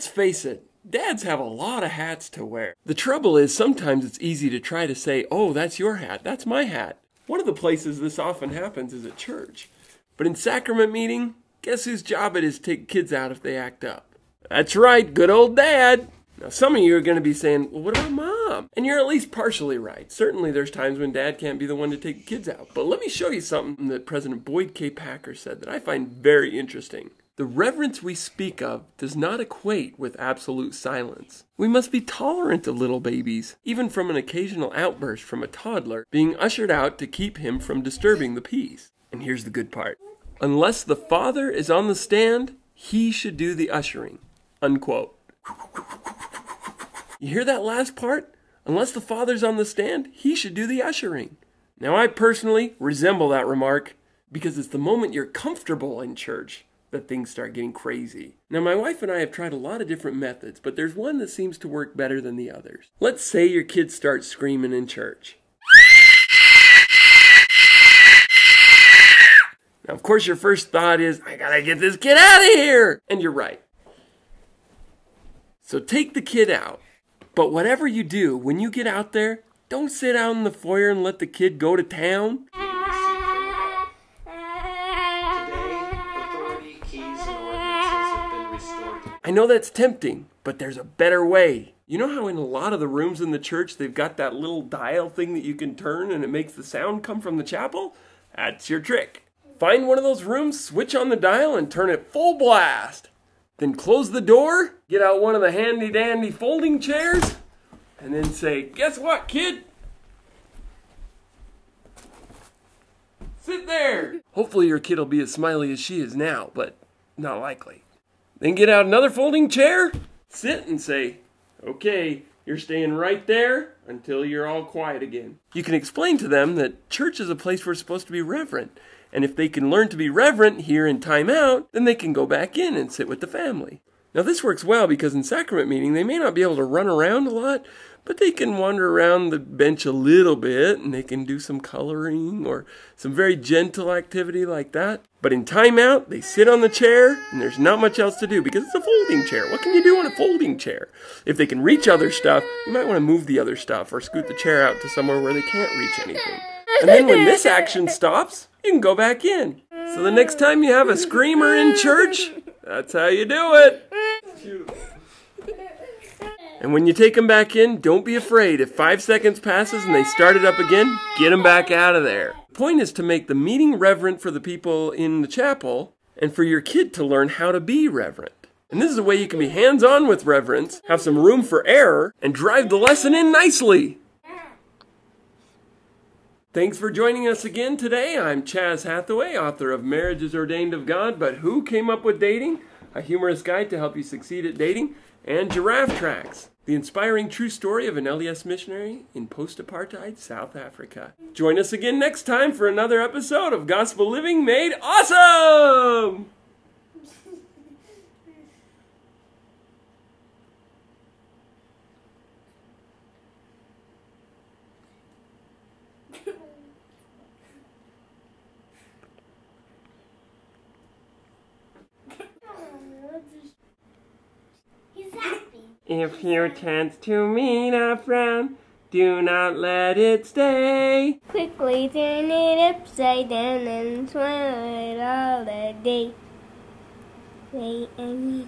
let's face it, dads have a lot of hats to wear. The trouble is sometimes it's easy to try to say, oh, that's your hat, that's my hat. One of the places this often happens is at church. But in sacrament meeting, guess whose job it is to take kids out if they act up? That's right, good old dad. Now some of you are going to be saying, well, what about mom? And you're at least partially right. Certainly there's times when dad can't be the one to take the kids out. But let me show you something that President Boyd K. Packer said that I find very interesting. The reverence we speak of does not equate with absolute silence. We must be tolerant of little babies, even from an occasional outburst from a toddler being ushered out to keep him from disturbing the peace. And here's the good part. Unless the father is on the stand, he should do the ushering. Unquote. You hear that last part? Unless the father's on the stand, he should do the ushering. Now I personally resemble that remark because it's the moment you're comfortable in church that things start getting crazy. Now my wife and I have tried a lot of different methods, but there's one that seems to work better than the others. Let's say your kids start screaming in church. Now of course your first thought is, I gotta get this kid out of here! And you're right. So take the kid out. But whatever you do, when you get out there, don't sit out in the foyer and let the kid go to town. I know that's tempting, but there's a better way. You know how in a lot of the rooms in the church, they've got that little dial thing that you can turn and it makes the sound come from the chapel? That's your trick. Find one of those rooms, switch on the dial, and turn it full blast. Then close the door, get out one of the handy-dandy folding chairs, and then say, guess what, kid? Sit there. Hopefully your kid will be as smiley as she is now, but not likely. Then get out another folding chair, sit and say, okay, you're staying right there until you're all quiet again. You can explain to them that church is a place where it's supposed to be reverent. And if they can learn to be reverent here in time out, then they can go back in and sit with the family. Now this works well because in sacrament meeting, they may not be able to run around a lot, but they can wander around the bench a little bit and they can do some coloring or some very gentle activity like that. But in time out, they sit on the chair and there's not much else to do because it's a folding chair. What can you do on a folding chair? If they can reach other stuff, you might want to move the other stuff or scoot the chair out to somewhere where they can't reach anything. And then when this action stops, you can go back in. So the next time you have a screamer in church, that's how you do it. And when you take them back in, don't be afraid. If 5 seconds passes and they start it up again, get them back out of there. The point is to make the meeting reverent for the people in the chapel and for your kid to learn how to be reverent. And this is a way you can be hands-on with reverence, have some room for error, and drive the lesson in nicely. Thanks for joining us again today. I'm Chaz Hathaway, author of Marriage is Ordained of God, but Who Came Up with Dating? A humorous guide to help you succeed at dating, and Giraffe Tracks, the inspiring true story of an LDS missionary in post-apartheid South Africa. Join us again next time for another episode of Gospel Living Made Awesome! If you chance to meet a frown, do not let it stay. Quickly turn it upside down and swallow it all the day. Wait a minute.